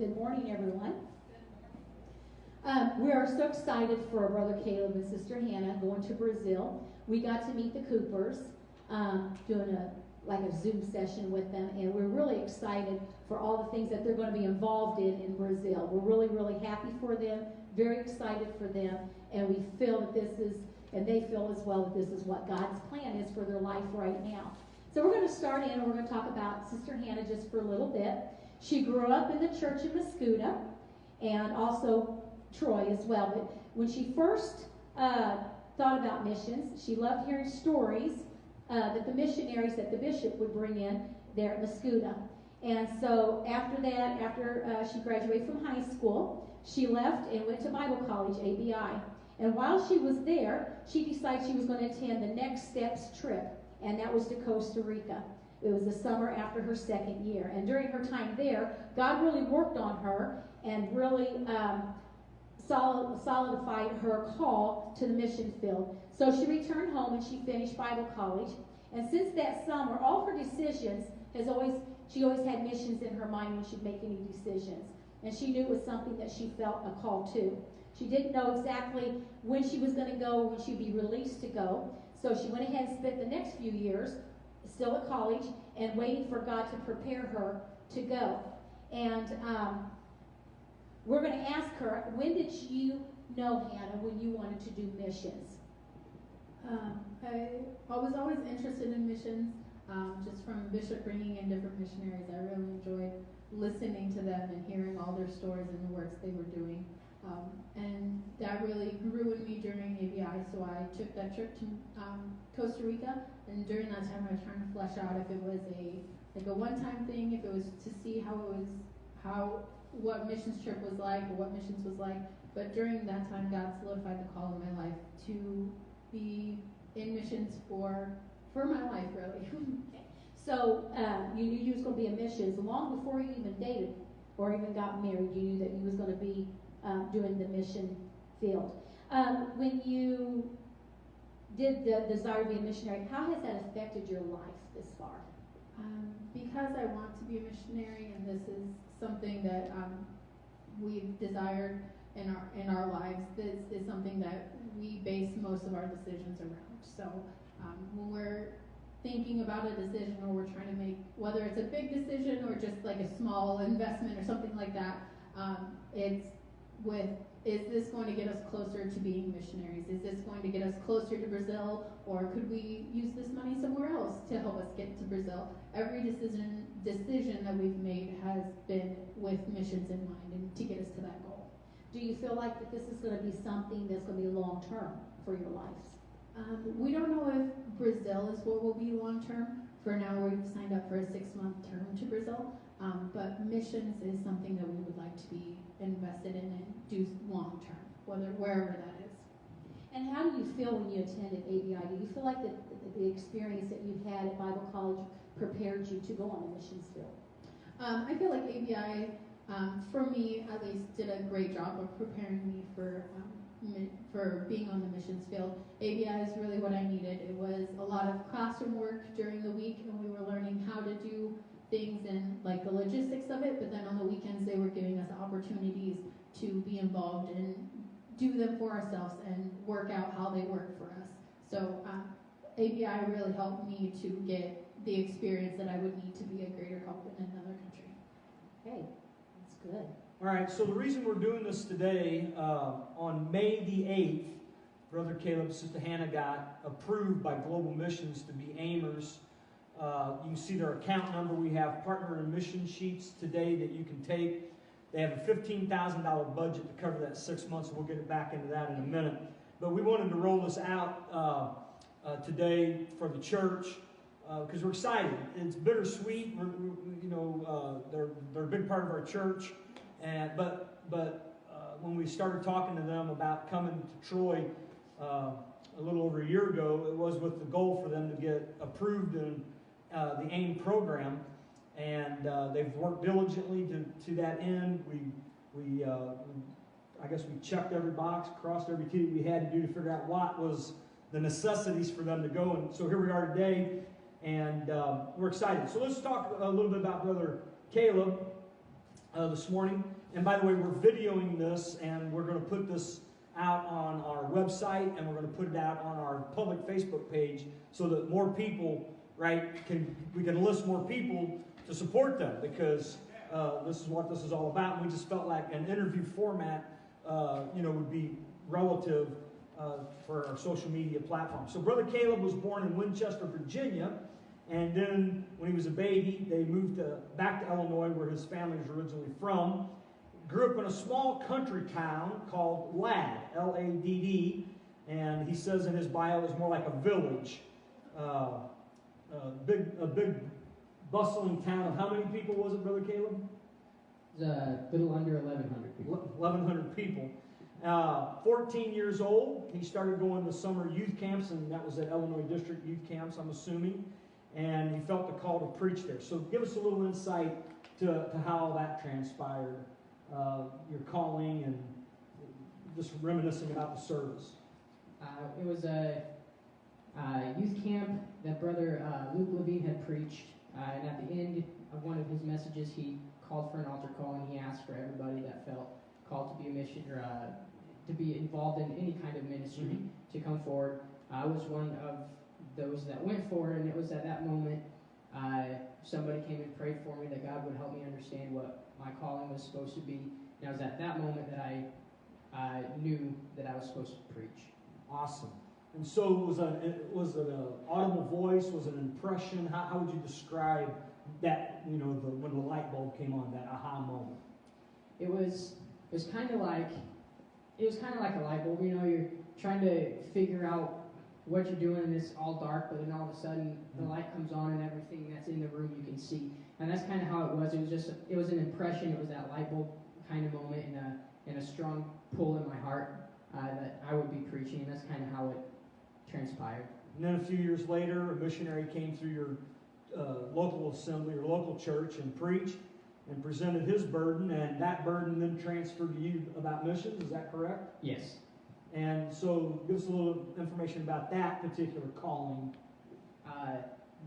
Good morning, everyone. We are so excited for Brother Caleb and Sister Hannah going to Brazil. We got to meet the Coopers, doing a Zoom session with them, and we're really excited for all the things that they're going to be involved in Brazil. We're really, really happy for them, very excited for them, and we feel that this is, and they feel as well that this is what God's plan is for their life right now. So we're going to start in, and we're going to talk about Sister Hannah just for a little bit. She grew up in the church in Mascuda, and also Troy as well. But when she first thought about missions, she loved hearing stories that the missionaries that the bishop would bring in there at Mascuda. And so after that, after she graduated from high school, she left and went to Bible college, ABI. And while she was there, she decided she was going to attend the Next Steps trip, and that was to Costa Rica. It was the summer after her second year. And during her time there, God really worked on her and really solidified her call to the mission field. So she returned home and she finished Bible college. And since that summer, all her decisions she always had missions in her mind when she'd make any decisions. And she knew it was something that she felt a call to. She didn't know exactly when she was going to go, when she'd be released to go. So she went ahead and spent the next few years still at college and waiting for God to prepare her to go. And we're going to ask her, when did you know, Hannah, when you wanted to do missions? I was always interested in missions, just from Bishop bringing in different missionaries. I really enjoyed listening to them and hearing all their stories and the works they were doing. And that really grew in me during ABI, so I took that trip to Costa Rica, and during that time I was trying to flesh out if it was a one-time thing, if it was to see what missions trip was like, or what missions was like. But during that time, God solidified the call in my life to be in missions for my life, really. Okay. So you knew you was going to be in missions long before you even dated or even got married. You knew that you was going to be doing the mission field. When you did the desire to be a missionary, how has that affected your life this far? Because I want to be a missionary, and this is something that we've desired in our lives. This is something that we base most of our decisions around. So when we're thinking about a decision, or we're trying to make, whether it's a big decision or just like a small investment or something like that, is this going to get us closer to being missionaries? Is this going to get us closer to Brazil, or could we use this money somewhere else to help us get to Brazil? Every decision that we've made has been with missions in mind and to get us to that goal. Do you feel like that this is going to be something that's going to be long-term for your lives? We don't know if Brazil is what will be long-term. For now, we've signed up for a 6-month term to Brazil, but missions is something that we would like to be invested in and do long-term, wherever that is. And how do you feel when you attended ABI? Do you feel like the experience that you've had at Bible college prepared you to go on the missions field? I feel like ABI, for me at least, did a great job of preparing me for being on the missions field. ABI is really what I needed. It was a lot of classroom work during the week, and we were learning how to do things and like the logistics of it, but then on the weekends they were giving us opportunities to be involved and do them for ourselves and work out how they work for us. So ABI really helped me to get the experience that I would need to be a greater help in another country. Hey, that's good. All right, so the reason we're doing this today, on May the 8th, Brother Caleb and Sister Hannah got approved by Global Missions to be aimers. You can see their account number. We have partner and mission sheets today that you can take. They have a $15,000 budget to cover that 6 months, and we'll get back into that in a minute. But we wanted to roll this out today for the church because we're excited. It's bittersweet. They're a big part of our church. But when we started talking to them about coming to Troy a little over a year ago, it was with the goal for them to get approved in the AIM program, and they've worked diligently to that end. I guess we checked every box, crossed every T that we had to do to figure out what was the necessities for them to go, and so here we are today, and we're excited. So let's talk a little bit about Brother Caleb. this morning. And by the way, we're videoing this, and we're going to put this out on our website, and we're going to put it out on our public Facebook page so that more people, right, we can enlist more people to support them, because this is what this is all about. And we just felt like an interview format, would be relative for our social media platform. So Brother Caleb was born in Winchester, Virginia, and then when he was a baby, they moved back to Illinois, where his family was originally from. Grew up in a small country town called Ladd, L-A-D-D, and he says in his bio it was more like a village. A big bustling town of how many people was it, Brother Caleb? It was a little under 1,100 people. 1,100 people. 14 years old, he started going to summer youth camps, and that was at Illinois District Youth Camps, I'm assuming, and he felt the call to preach there. So give us a little insight to how that transpired, your calling, and just reminiscing about the service. It was a youth camp that Brother Luke Levine had preached, and at the end of one of his messages, he called for an altar call, and he asked for everybody that felt called to be a mission, or to be involved in any kind of ministry, to come forward. I was one of those that went forward, and it was at that moment somebody came and prayed for me that God would help me understand what my calling was supposed to be. And it was at that moment that I knew that I was supposed to preach. Awesome. And so was it an audible voice? Was it an impression? How would you describe that, when the light bulb came on, that aha moment? It was kind of like a light bulb. You're trying to figure out what you're doing, and it's all dark, but then all of a sudden the light comes on, and everything that's in the room you can see. And that's kind of how it was. It was an impression. It was that light bulb kind of moment, and a strong pull in my heart that I would be preaching. And that's kind of how it transpired. And then a few years later, a missionary came through your local assembly or local church and preached and presented his burden, and that burden then transferred to you about missions. Is that correct? Yes. And so give us a little information about that particular calling.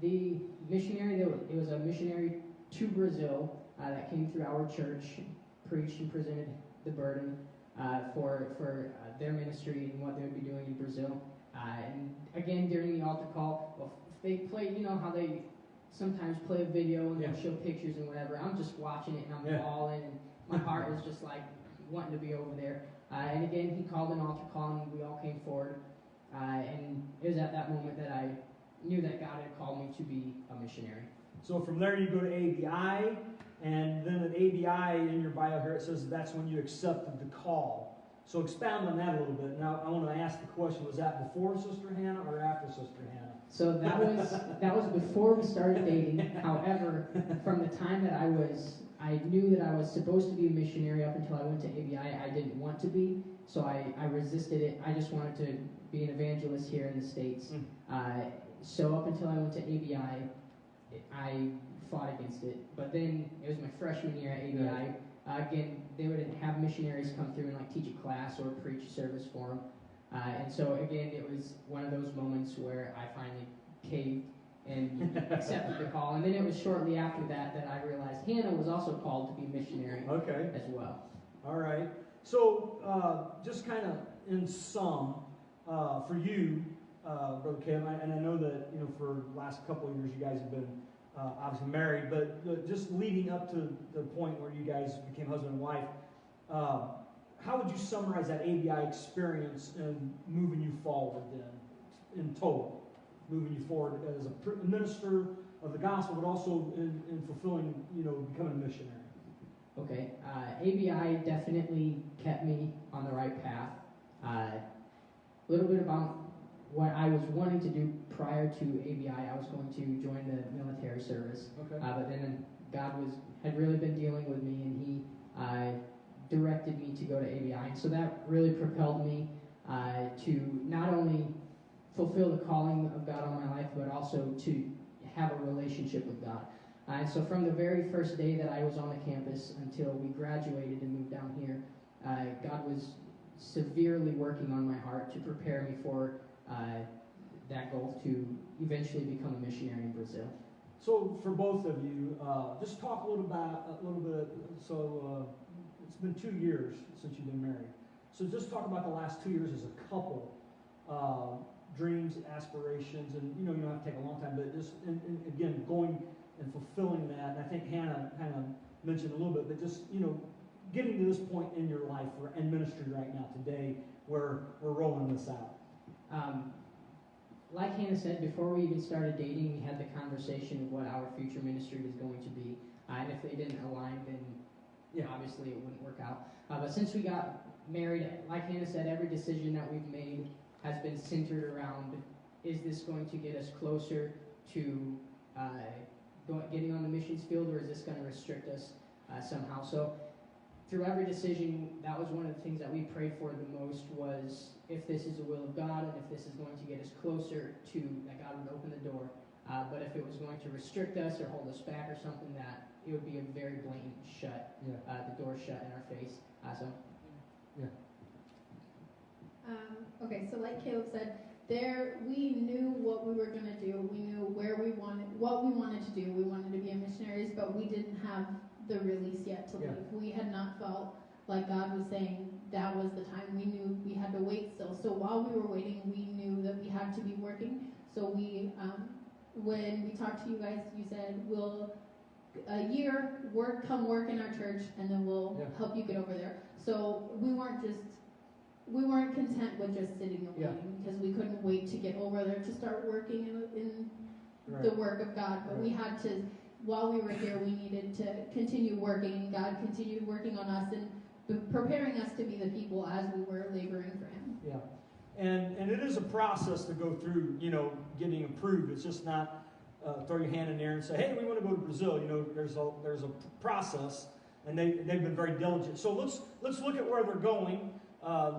The missionary, it was a missionary to Brazil that came through our church, preached and presented the burden for their ministry and what they would be doing in Brazil. And again, during the altar call, they play, how they sometimes play a video and they'll show pictures and whatever. I'm just watching it, and I'm bawling, and my heart was just like wanting to be over there. And again, he called an altar call, and we all came forward. And it was at that moment that I knew that God had called me to be a missionary. So from there you go to ABI, and then at ABI in your bio here it says that's when you accepted the call. So expound on that a little bit. Now I want to ask the question, was that before Sister Hannah or after Sister Hannah? So that was before we started dating. However, from the time that I knew that I was supposed to be a missionary up until I went to ABI, I didn't want to be, so I resisted it. I just wanted to be an evangelist here in the States. So up until I went to ABI, I fought against it. But then it was my freshman year at ABI. Again, they would have missionaries come through and teach a class or preach a service for them. And so again, it was one of those moments where I finally caved and accepted the call. And then it was shortly after that I realized Hannah was also called to be missionary as well. All right. So just kind of in sum, for you, Brother Caleb, and I know that for the last couple of years you guys have been obviously married, but just leading up to the point where you guys became husband and wife, how would you summarize that ABI experience in moving you forward then, in total? Moving you forward as a minister of the gospel, but also in fulfilling, becoming a missionary. Okay. ABI definitely kept me on the right path. A little bit about what I was wanting to do prior to ABI. I was going to join the military service. Okay. But then God had really been dealing with me, and He directed me to go to ABI. And so that really propelled me to not only fulfill the calling of God on my life, but also to have a relationship with God. And so from the very first day that I was on the campus until we graduated and moved down here, God was severely working on my heart to prepare me for that goal to eventually become a missionary in Brazil. So for both of you, just talk a little bit. So it's been 2 years since you've been married. So just talk about the last 2 years as a couple, dreams, aspirations, and you don't have to take a long time, but just and again going and fulfilling that. And I think Hannah kind of mentioned a little bit, but just getting to this point in your life and ministry right now today, where we're rolling this out. Like Hannah said, before we even started dating, we had the conversation of what our future ministry was going to be. And if they didn't align, then obviously it wouldn't work out. But since we got married, like Hannah said, every decision that we've made has been centered around, is this going to get us closer to getting on the missions field, or is this going to restrict us somehow? So through every decision, that was one of the things that we prayed for the most, was if this is the will of God and if this is going to get us closer to, that God would open the door. But if it was going to restrict us or hold us back or something, that it would be a very blatant shut, the door shut in our face. Okay, so like Caleb said, we knew what we were going to do. We knew what we wanted to do. We wanted to be a missionaries, but we didn't have the release yet to leave. We had not felt like God was saying that was the time. We knew we had to wait still. So while we were waiting, we knew that we had to be working. So when we talked to you guys, you said, we'll a year come work in our church, and then we'll help you get over there. So we weren't content with just sitting and waiting, because we couldn't wait to get over there to start working in the work of God. But we had to, while we were here, we needed to continue working. God continued working on us and preparing us to be the people as we were laboring for Him. Yeah, and it is a process to go through, getting approved. It's just not throw your hand in there and say, hey, we want to go to Brazil. There's a process, and they've been very diligent. So let's look at where they're going.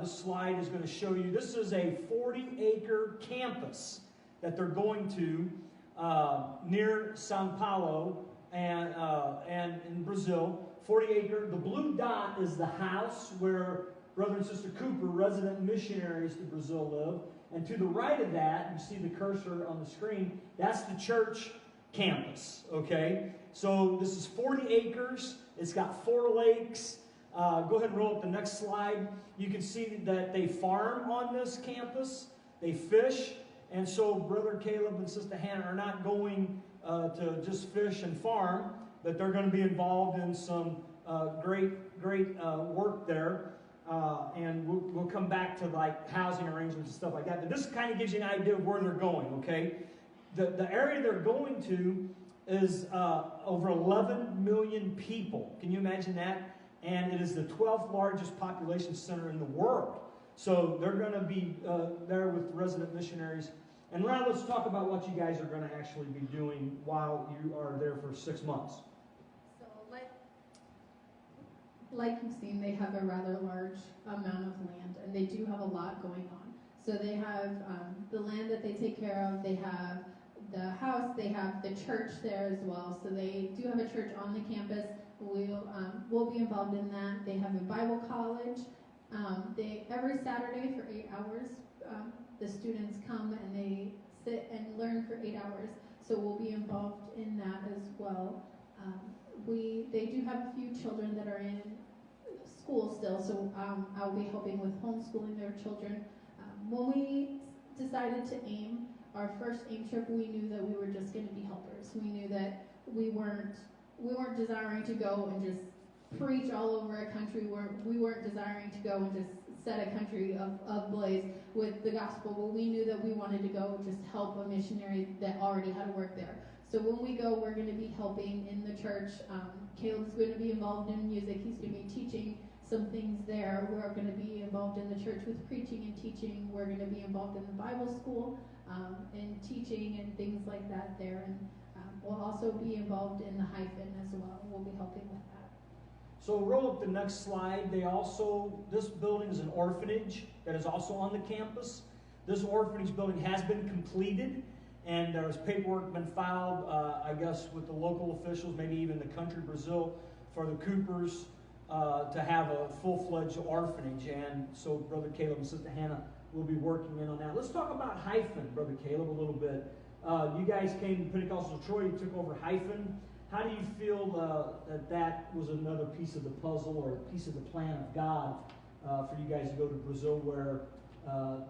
This slide is going to show you, this is a 40-acre campus that they're going to near Sao Paulo and in Brazil. 40-acre. The blue dot is the house where Brother and Sister Cooper, resident missionaries to Brazil, live. And to the right of that, you see the cursor on the screen, that's the church campus, okay? So this is 40 acres. It's got 4 lakes. Go ahead and roll up the next slide. You can see that they farm on this campus. They fish. And so Brother Caleb and Sister Hannah are not going to just fish and farm, but they're going to be involved in some great work there. And we'll come back to like housing arrangements and stuff like that. But this kind of gives you an idea of where they're going, okay? The area they're going to is over 11 million people. Can you imagine that? And it is the 12th largest population center in the world. So they're going to be there with resident missionaries. And now let's talk about what you guys are going to actually be doing while you are there for 6 months. So like you've seen, they have a rather large amount of land, and they do have a lot going on. So they have the land that they take care of. They have the house. They have the church there as well. So they do have a church on the campus. We'll be involved in that. They have a Bible college. Every Saturday for 8 hours, the students come and they sit and learn for 8 hours. So we'll be involved in that as well. They do have a few children that are in school still, so I'll be helping with homeschooling their children. When we decided to aim, our first aim trip, we knew that we were just going to be helpers. We knew that we weren't desiring to go and just preach all over a country. We weren't desiring to go and just set a country ablaze with the gospel, but we knew that we wanted to go just help a missionary that already had work there. So when we go, we're going to be helping in the church. Caleb's going to be involved in music. He's going to be teaching some things there. We're going to be involved in the church with preaching and teaching. We're going to be involved in the Bible school and teaching and things like that there. And we'll also be involved in the hyphen as well. We'll be helping with that. So roll up the next slide. This building is an orphanage that is also on the campus. This orphanage building has been completed, and there's paperwork been filed, I guess, with the local officials, maybe even the country, Brazil, for the Coopers to have a full-fledged orphanage. And so Brother Caleb and Sister Hannah will be working in on that. Let's talk about hyphen, Brother Caleb, a little bit. You guys came to Pentecostal Troy, you took over Hyphen. How do you feel that was another piece of the puzzle or a piece of the plan of God for you guys to go to Brazil, where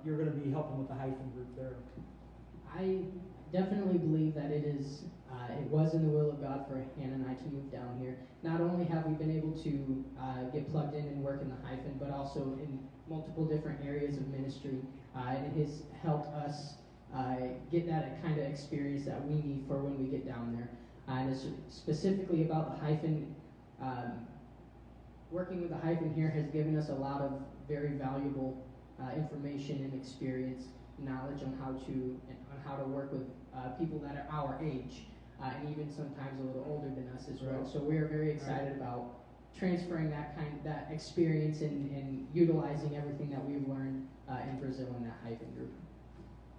you're going to be helping with the Hyphen group there? I definitely believe that it was in the will of God for Hannah and I to move down here. Not only have we been able to get plugged in and work in the Hyphen, but also in multiple different areas of ministry. And it has helped us get that kind of experience that we need for when we get down there. And it's specifically about the Hyphen, working with the Hyphen here has given us a lot of very valuable information and experience, knowledge on how to work with people that are our age, and even sometimes a little older than us as well. Right. So we are very excited about transferring that experience and utilizing everything that we've learned in Brazil in that Hyphen group.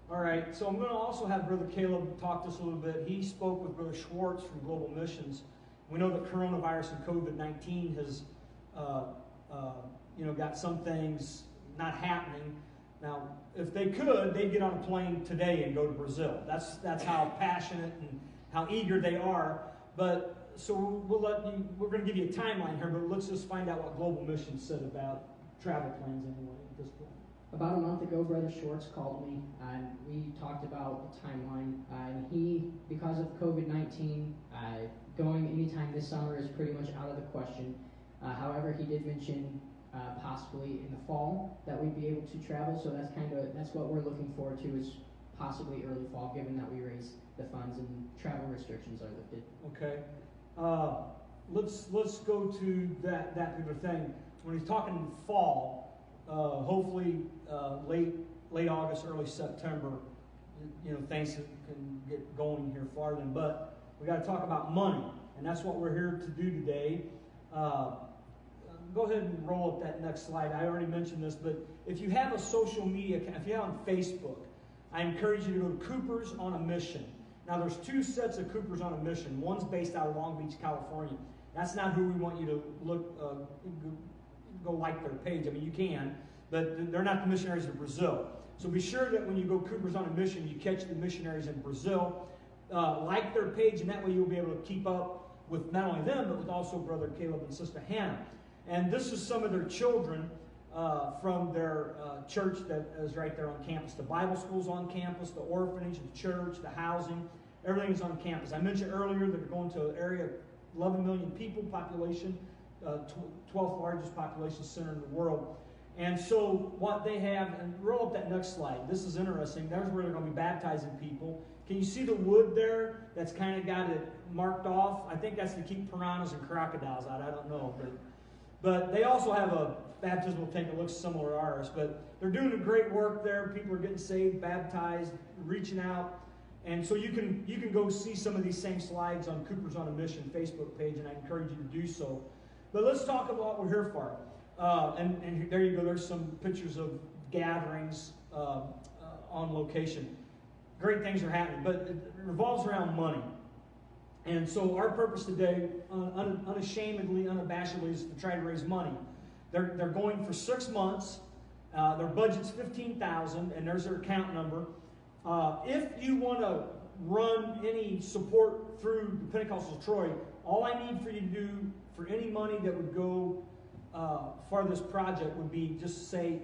All right, so I'm going to also have Brother Caleb talk to us a little bit. He spoke with Brother Schwartz from Global Missions. We know that coronavirus and COVID-19 has, got some things not happening. Now, if they could, they'd get on a plane today and go to Brazil. That's how passionate and how eager they are. But so we're going to give you a timeline here, but let's just find out what Global Missions said about travel plans anyway at this point. About a month ago, Brother Schwartz called me, and we talked about the timeline. And he, because of COVID-19, going anytime this summer is pretty much out of the question. However, he did mention possibly in the fall that we'd be able to travel. So that's what we're looking forward to, is possibly early fall, given that we raise the funds and travel restrictions are lifted. Okay, let's go to that particular thing. When he's talking fall. Hopefully late August, early September, things can get going here for them. But we got to talk about money, and that's what we're here to do today. Go ahead and roll up that next slide. I already mentioned this, but if you have a social media account, if you're on Facebook, I encourage you to go to Coopers on a Mission. Now, there's two sets of Coopers on a Mission. One's based out of Long Beach, California. That's not who we want you to go like their page. I mean, you can, but they're not the Missionaries of Brazil. So be sure that when you go Coopers on a Mission, you catch the Missionaries in Brazil. Like their page, and that way you'll be able to keep up with not only them, but with also Brother Caleb and Sister Hannah. And this is some of their children from their church that is right there on campus. The Bible school's on campus, the orphanage, the church, the housing, everything is on campus. I mentioned earlier that they're going to an area of 11 million people population, 12th largest population center in the world. And so what they have, and roll up that next slide. This is interesting. There's where they're going to be baptizing people. Can you see the wood there that's kind of got it marked off? I think that's to keep piranhas and crocodiles out. I don't know. But they also have a baptismal tank that looks similar to ours. But they're doing a great work there. People are getting saved, baptized, reaching out. And so you can go see some of these same slides on Coopers on a Mission Facebook page, and I encourage you to do so. But let's talk about what we're here for. And there you go. There's some pictures of gatherings on location. Great things are happening, but it revolves around money. And so our purpose today, unashamedly, unabashedly, is to try to raise money. They're going for 6 months. Their budget's $15,000, and there's their account number. If you want to run any support through the Pentecostal Troy, all I need for you to do for any money that would go for this project would be just say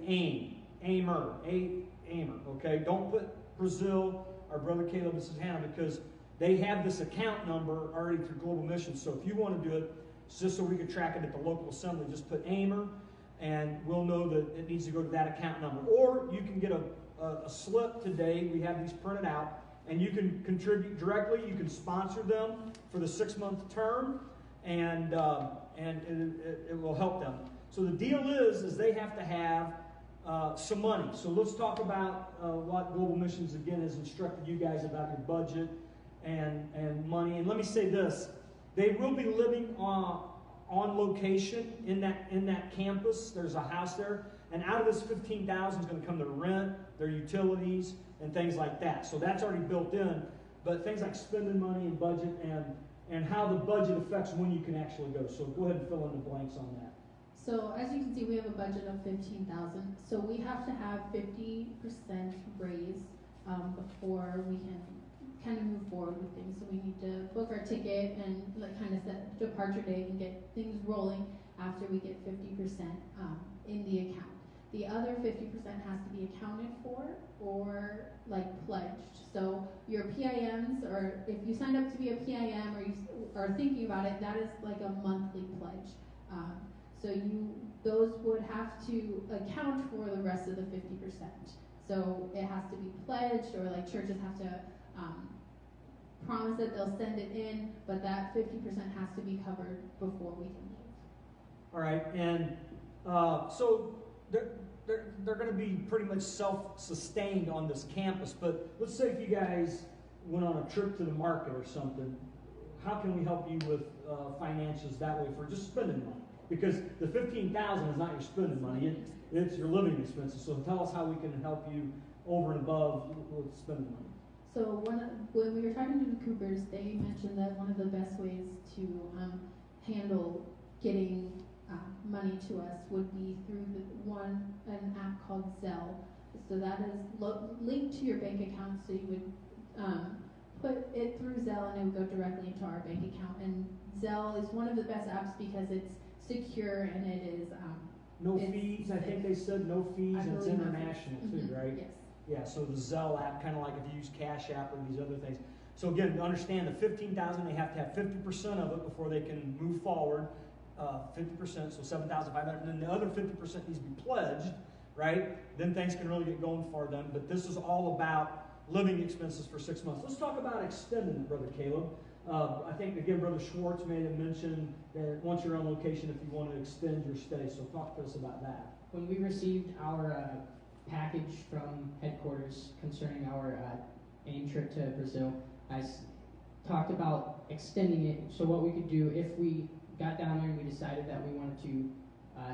AIMER, okay? Don't put Brazil or Brother Caleb and Sister Hannah, because they have this account number already through Global Missions. So if you want to do it, just so we can track it at the local assembly, just put AIMER, and we'll know that it needs to go to that account number. Or you can get a slip today. We have these printed out, and you can contribute directly. You can sponsor them for the 6-month term, and it will help them. So the deal is they have to have some money. So let's talk about what Global Missions, again, has instructed you guys about your budget and money. And let me say this. They will be living on location in that campus. There's a house there. And out of this $15,000 is going to come their rent, their utilities, and things like that. So that's already built in. But things like spending money and budget and how the budget affects when you can actually go. So go ahead and fill in the blanks on that. So as you can see, we have a budget of $15,000. So we have to have 50% raise before we can kind of move forward with things. So we need to book our ticket and like kind of set departure date and get things rolling after we get 50% in the account. The other 50% has to be accounted for or like pledged. So your PIMs, or if you signed up to be a PIM or you are thinking about it, that is like a monthly pledge. So those would have to account for the rest of the 50%. So it has to be pledged, or like churches have to promise that they'll send it in, but that 50% has to be covered before we can leave. All right, and so they're going to be pretty much self-sustained on this campus, but let's say if you guys went on a trip to the market or something, how can we help you with finances that way for just spending money? Because the $15,000 is not your spending money, it's your living expenses. So tell us how we can help you over and above with spending money. So when we were talking to the Coopers, they mentioned that one of the best ways to handle getting money to us would be through an app called Zelle. So that is linked to your bank account, so you would put it through Zelle and it would go directly into our bank account. And Zelle is one of the best apps because it's secure and it is no fees. I think they said no fees, and it's international too, right? Yes. Yeah, so the Zelle app, kind of like if you use Cash App or these other things. So again, to understand the $15,000, they have to have 50% of it before they can move forward. 50%, so $7,500, and then the other 50% needs to be pledged, right? Then things can really get going for them. But this is all about living expenses for 6 months. Let's talk about extending it, Brother Caleb. I think, again, Brother Schwartz made a mention that once you're on location, if you want to extend your stay. So talk to us about that. When we received our package from headquarters concerning our AIM trip to Brazil, I talked about extending it. So what we could do if we got down there and we decided that we wanted to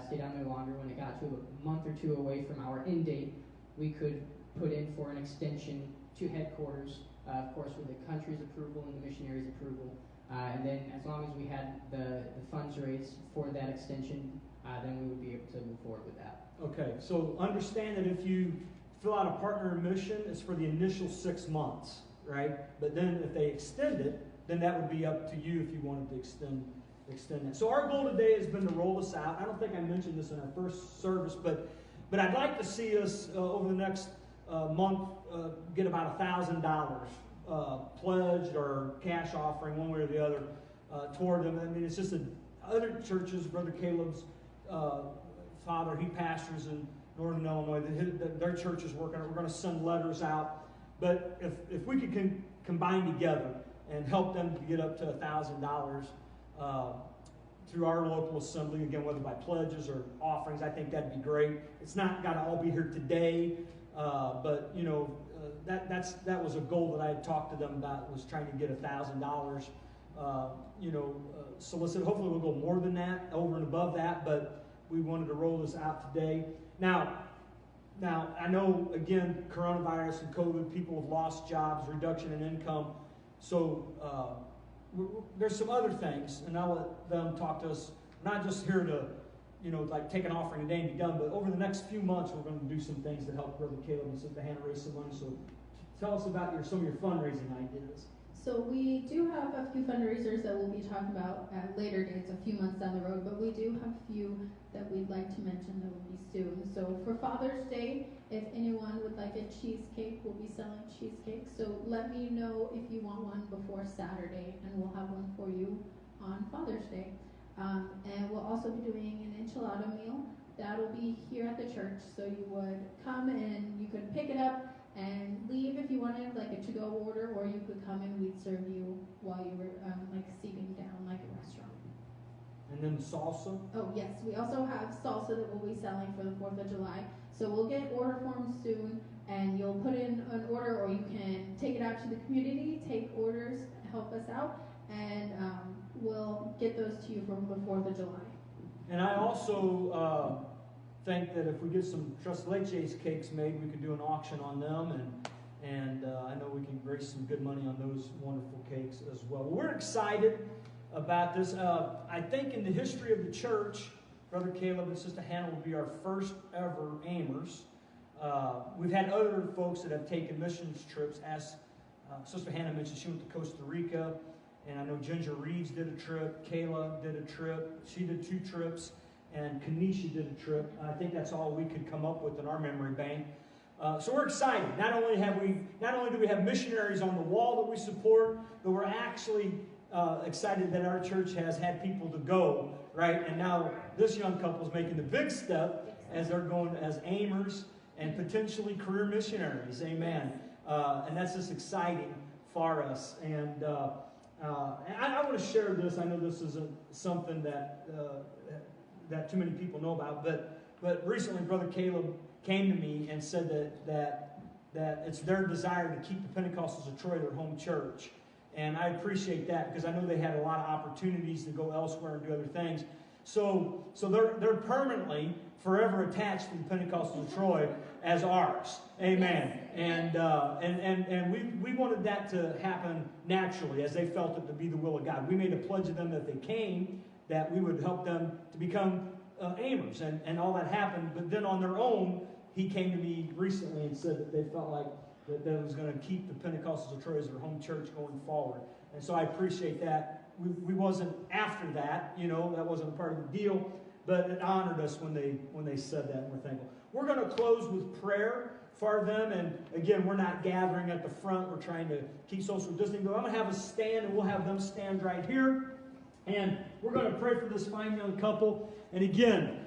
stay down there longer, when it got to a month or two away from our end date, we could put in for an extension to headquarters, of course with the country's approval and the missionaries' approval. And then as long as we had the funds raised for that extension, then we would be able to move forward with that. Okay, so understand that if you fill out a partner in mission, it's for the initial 6 months, right? But then if they extend it, then that would be up to you if you wanted to extend it. So our goal today has been to roll this out. I don't think I mentioned this in our first service, but I'd like to see us over the next month get about $1,000 pledged or cash offering, one way or the other, toward them. I mean, it's just other churches. Brother Caleb's father, he pastors in Northern Illinois. Their church is working. We're going to send letters out. But if we could combine together and help them to get up to $1,000 through our local assembly, again, whether by pledges or offerings, I think that'd be great. It's not got to all be here today, but you know, that was a goal that I had talked to them about, was trying to get $1,000 solicited. Hopefully we'll go more than that, over and above that, but we wanted to roll this out today. Now I know, again, coronavirus and COVID, people have lost jobs, reduction in income, so there's some other things, and I'll let them talk to us. We're not just here to, like take an offering today and be done, but over the next few months, we're going to do some things to help Brother Caleb and Sister Hannah raise some money. So tell us about some of your fundraising ideas. So we do have a few fundraisers that we'll be talking about at later dates, a few months down the road, but we do have a few that we'd like to mention that will be soon. So for Father's Day, if anyone would like a cheesecake, we'll be selling cheesecakes. So let me know if you want one before Saturday, and we'll have one for you on Father's Day. And we'll also be doing an enchilada meal. That'll be here at the church, so you would come and you could pick it up and leave if you wanted, like a to-go order, or you could come and we'd serve you while you were like seating down like a restaurant. And then salsa? Oh yes, we also have salsa that we'll be selling for the 4th of July. So we'll get order forms soon, and you'll put in an order, or you can take it out to the community, take orders, help us out, and we'll get those to you from the 4th of July. And I also think that if we get some Tres Leches cakes made, we could do an auction on them, and I know we can raise some good money on those wonderful cakes as well. We're excited about this. I think in the history of the church, Brother Caleb and Sister Hannah will be our first ever Aimers. We've had other folks that have taken missions trips, as Sister Hannah mentioned she went to Costa Rica, and I know Ginger Reeves did a trip, Kayla did a trip, she did 2 trips, and Kanisha did a trip. I think that's all we could come up with in our memory bank. So we're excited. Not only do we have missionaries on the wall that we support, but we're actually excited that our church has had people to go, right? And now this young couple is making the big step as they're going as aimers and potentially career missionaries. Amen. And that's just exciting for us. And I want to share this. I know this isn't something that too many people know about, but recently Brother Caleb came to me and said that it's their desire to keep the Pentecostals of Troy their home church. And I appreciate that because I know they had a lot of opportunities to go elsewhere and do other things. So they're permanently, forever attached to the Pentecostals of Troy as ours. Amen. And we wanted that to happen naturally as they felt it to be the will of God. We made a pledge to them that they came, that we would help them to become aimers, and all that happened. But then on their own, he came to me recently and said that they felt like that was going to keep the Pentecostals of Troy as their home church going forward. And so I appreciate that. We wasn't after that, that wasn't a part of the deal, but it honored us when they said that, and we're thankful. We're going to close with prayer for them, and again, we're not gathering at the front. We're trying to keep social distancing, but I'm going to have us stand, and we'll have them stand right here, and we're going to pray for this fine young couple. And again,